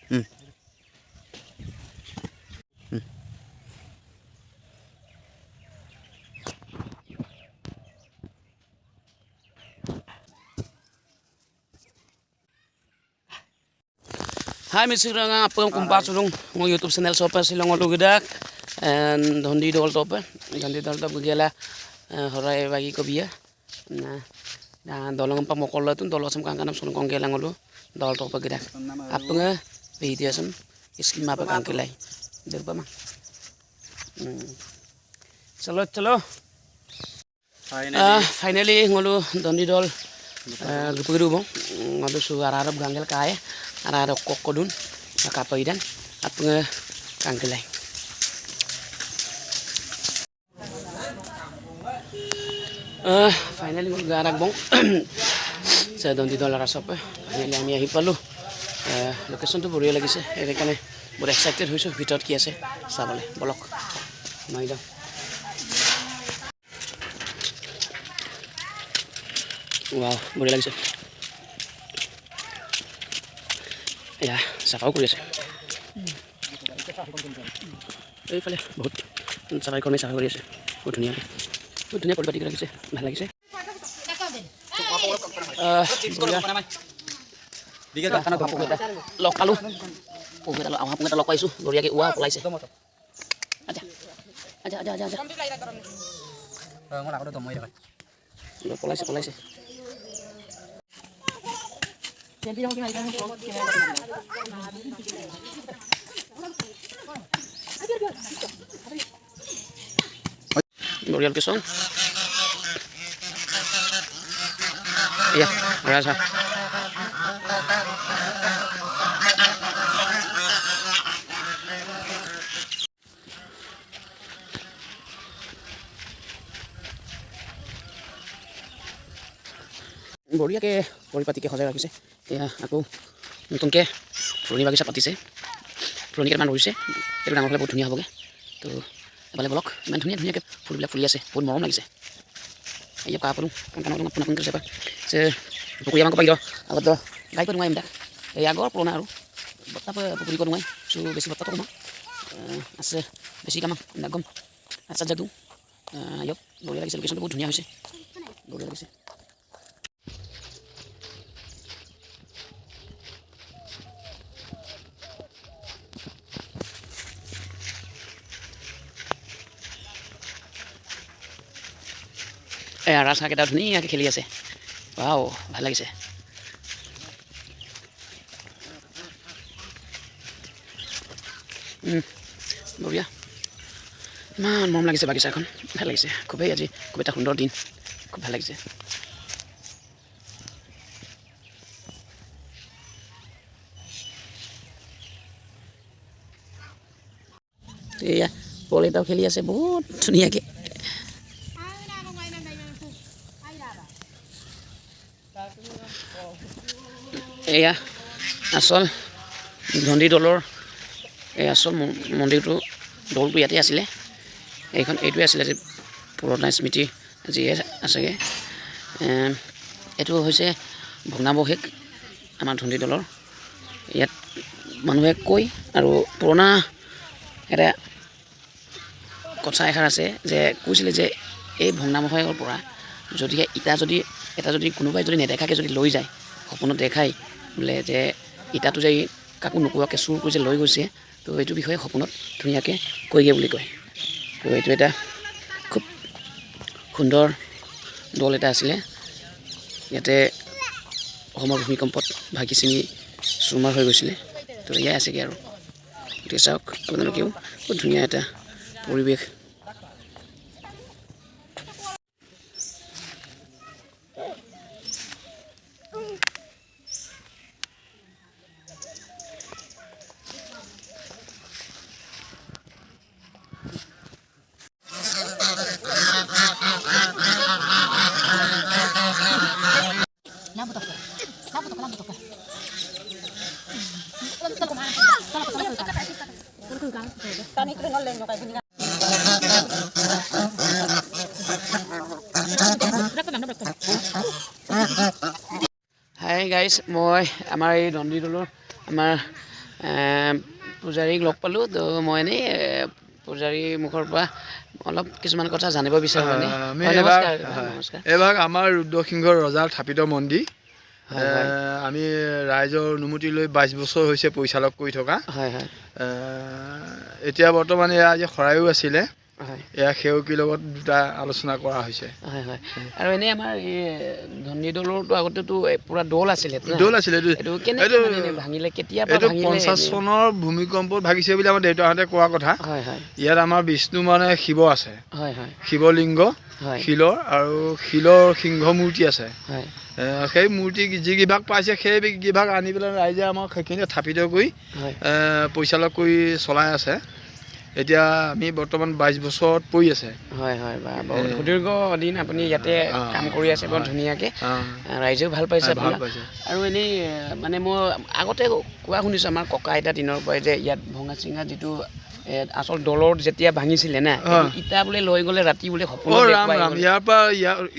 Hai misi ranga apeng kumpat sulung ngo YouTube channel sopa silong lu gedak and dondi dol topa dondi dol top gela horai bagi ko biya na dolong pa mokol tun dolo sam kanganam sulung kong gela ngolu dol topa gedak apeng video sam iski mapa kangkelai derpa ma chalo finally ngolu dondi dol gupuru bong ngolu su ararab gangel kaya ararab kokodun makapaidan apeng kangkelai finally ngolu garak bong sa dondi dol arasop finally ami ahi palu location to buriya lagise erekane bor excited hoisu bitot ki ase sabale bolok noi da wow buriya lagise ya safau kuri ase এইফালে বহুত সবাই কৰ্মী চাফা কৰি আছে বহুত ধুনীয়া পৰিপাটি লাগিছে ভাল লাগিছে লগ পালো পুখুৰীটা আহা পুখুৰীটা লগ পাইছোঁ বঢ়িয়াকৈ উৱা পলাইছে পলাইছে L'Oréal que son. Ya, rasa. বঢ়িয়াকৈ পৰিপাটিকৈ সজাই ৰাখিছে এয়া আকৌ নতুনকৈ ফুলনি বাগিচা পাতিছে ফুলনি কেইটামান ৰুইছে এইটো ডাঙৰ হ'লে বহুত ধুনীয়া হ'বগৈ তো এফালে বলক ইমান ধুনীয়াকৈ ফুলবিলাক ফুলি আছে বহুত মৰম লাগিছে iya ka perlu kan pun siapa se pokoknya mang kepagido agad do gai ko ngay mdak e agor pro naru bata pa pukuli ko ngay so besi bata ko ma as besi kamang nagom asa jadu yok boleh lagi location বহুত ধুনীয়া হৈছে boleh lagi rasa kita ধুনীয়াকৈ খেলি আছে wow ভাল লাগিছে বঢ়িয়া ইমান মৰম লাগিছে বাগিচাখন ভাল লাগিছে খুবেই আজি খুব এটা সুন্দৰ দিন খুব ভাল লাগিছে এয়া বল এটাও খেলি আছে বহুত ধুনীয়াকৈ এয়া আসল ধন্দি দলৰ এই আসল মন্দিৰটো দৌলটো ইয়াতে আছিলে এইটোৱে আছিলে যে পুৰণা স্মৃতি আজি আছেগৈ এইটো হৈছে ভগ্নাৱশেষ আমাৰ ধন্দি দলৰ ইয়াত মানুহে কৈ আৰু পুৰণা এটা কথা এষাৰ আছে যে কৈছিলে যে এই ভগ্নাৱশেষৰ পৰা যদিহে এটা যদি কোনোবাই যদি নেদেখাকৈ যদি লৈ যায় সপোনত দেখাই বোলে যে ইটাটো যে কাকো নোকোৱাকৈ চুৰ কৰি যে লৈ গৈছে তো এইটো বিষয়ে সপোনত ধুনীয়াকৈ কৈগে বুলি কয় তো এইটো এটা খুব সুন্দৰ দল এটা আছিলে ইয়াতে অসমৰ ভূমিকম্পত ভাগি চিঙি চুৰমাৰ হৈ গৈছিলে তো এয়াই আছেগৈ আৰু গতিকে চাওক আপোনালোকেও বহুত ধুনীয়া এটা পৰিৱেশ Hai guys, moi আমাৰ এই ধন্দি দলৰ আমাৰ পূজাৰীক লগ পালোঁ তো মই এনেই পূজাৰীৰ মুখৰ পৰা অলপ কিছুমান কথা জানিব বিচাৰোঁ মানে নমস্কাৰ এইভাগ আমাৰ ৰুদ্ৰসিংহ ৰজাৰ থাপিত মন্দিৰ আমি ৰাইজৰ অনুমতি লৈ 22 বছৰ হৈছে পৰিচালক কৰি থকা এতিয়া বৰ্তমান এয়া আজি শৰায়ো আছিলে এয়া সেৱকীৰ লগত দুটা আলোচনা কৰা হৈছে আৰু এনেই আমাৰ এই ধনী দলৰতো আগতেতো পুৰা দল আছিলে ভাঙিলে কেতিয়া এইটো 50 চনৰ ভূমিকম্পত ভাগিছে বুলি আমাৰ দেউতাহঁতে কোৱা কথা ইয়াত আমাৰ বিষ্ণু মানে শিৱ আছে শিৱলিংগ শিলৰ আৰু শিলৰ সিংহ মূৰ্তি আছে সেই মূৰ্তি যিকেইভাগ পাইছে সেইকেইভাগ আনি পেলাই ৰাইজে আমাক সেইখিনি থাপিত কৰি পৰিচালক কৰি চলাই আছে এতিয়া আমি বৰ্তমান 22 বছৰত পৰি আছে সুদীৰ্ঘ দিন আপুনি ইয়াতে কাম কৰি আছে বৰ ধুনীয়াকৈ ৰাইজেও ভাল পাইছে আৰু এনেই মানে মই আগতে কোৱা শুনিছোঁ আমাৰ ককা আইতা দিনৰ পৰাই যে ইয়াত ভঙা চিঙা যিটো আচল দলৰ যেতিয়া ভাঙিছিলে না ইটা বোলে লৈ গ'লে ৰাতি বোলে ইয়াৰ পৰা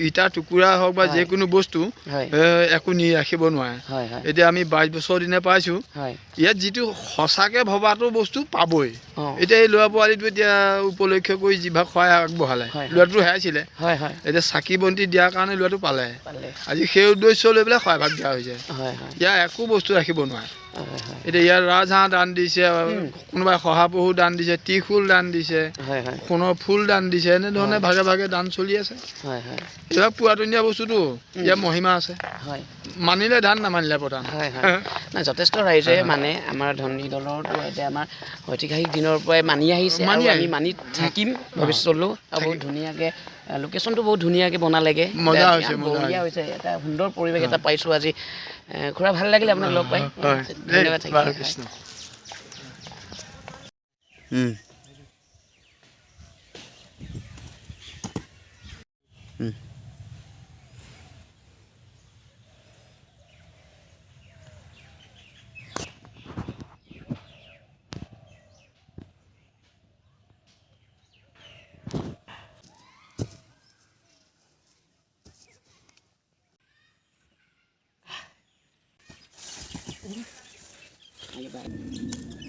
ইটা টুকুৰা হওক বা যিকোনো বস্তু একো নি ৰাখিব নোৱাৰে এতিয়া আমি 22 বছৰ দিনে পাইছোঁ ইয়াত যিটো সঁচাকৈ ভবাটো বস্তু পাবই এতিয়া এই ল'ৰা পোৱালিটো এতিয়া উপলক্ষ কৰি যিভাগ সহায় আগবঢ়ালে ল'ৰাটো হেৰাইছিলে এতিয়া চাকি বন্তি দিয়াৰ কাৰণে ল'ৰাটো পালে আজি সেই উদ্দেশ্য লৈ পেলাই সহায়ভাগ দিয়া হৈছে ইয়াৰ একো বস্তু ৰাখিব নোৱাৰে এতিয়া ইয়াত ৰাজহাঁহ দান দিছে কোনোবাই শহাপহু দান দিছে ত্ৰিশূল দান দিছে সোণৰ ফুল দান দিছে এনেধৰণে ভাগে ভাগে দান চলি আছে এইবিলাক পুৰাতনীয়া বস্তুটো ইয়াৰ মহিমা আছে মানিলে ধান নামানিলে প্ৰধান যথেষ্ট ৰাইজে মানে আমাৰ ধনী দলৰটো এতিয়া আমাৰ ঐতিহাসিক দিনৰ পৰাই মানি আহিছে আমি মানি থাকিম ভৱিষ্যতলৈও আৰু বহুত ধুনীয়াকৈ লোকেশ্যনটো বহুত ধুনীয়াকৈ বনালেগৈ বঢ়িয়া হৈছে এটা সুন্দৰ পৰিৱেশ এটা পাইছোঁ আজি খুৰা ভাল লাগিলে আপোনাক লগ পাই ধন্যবাদ থাকিল Bye.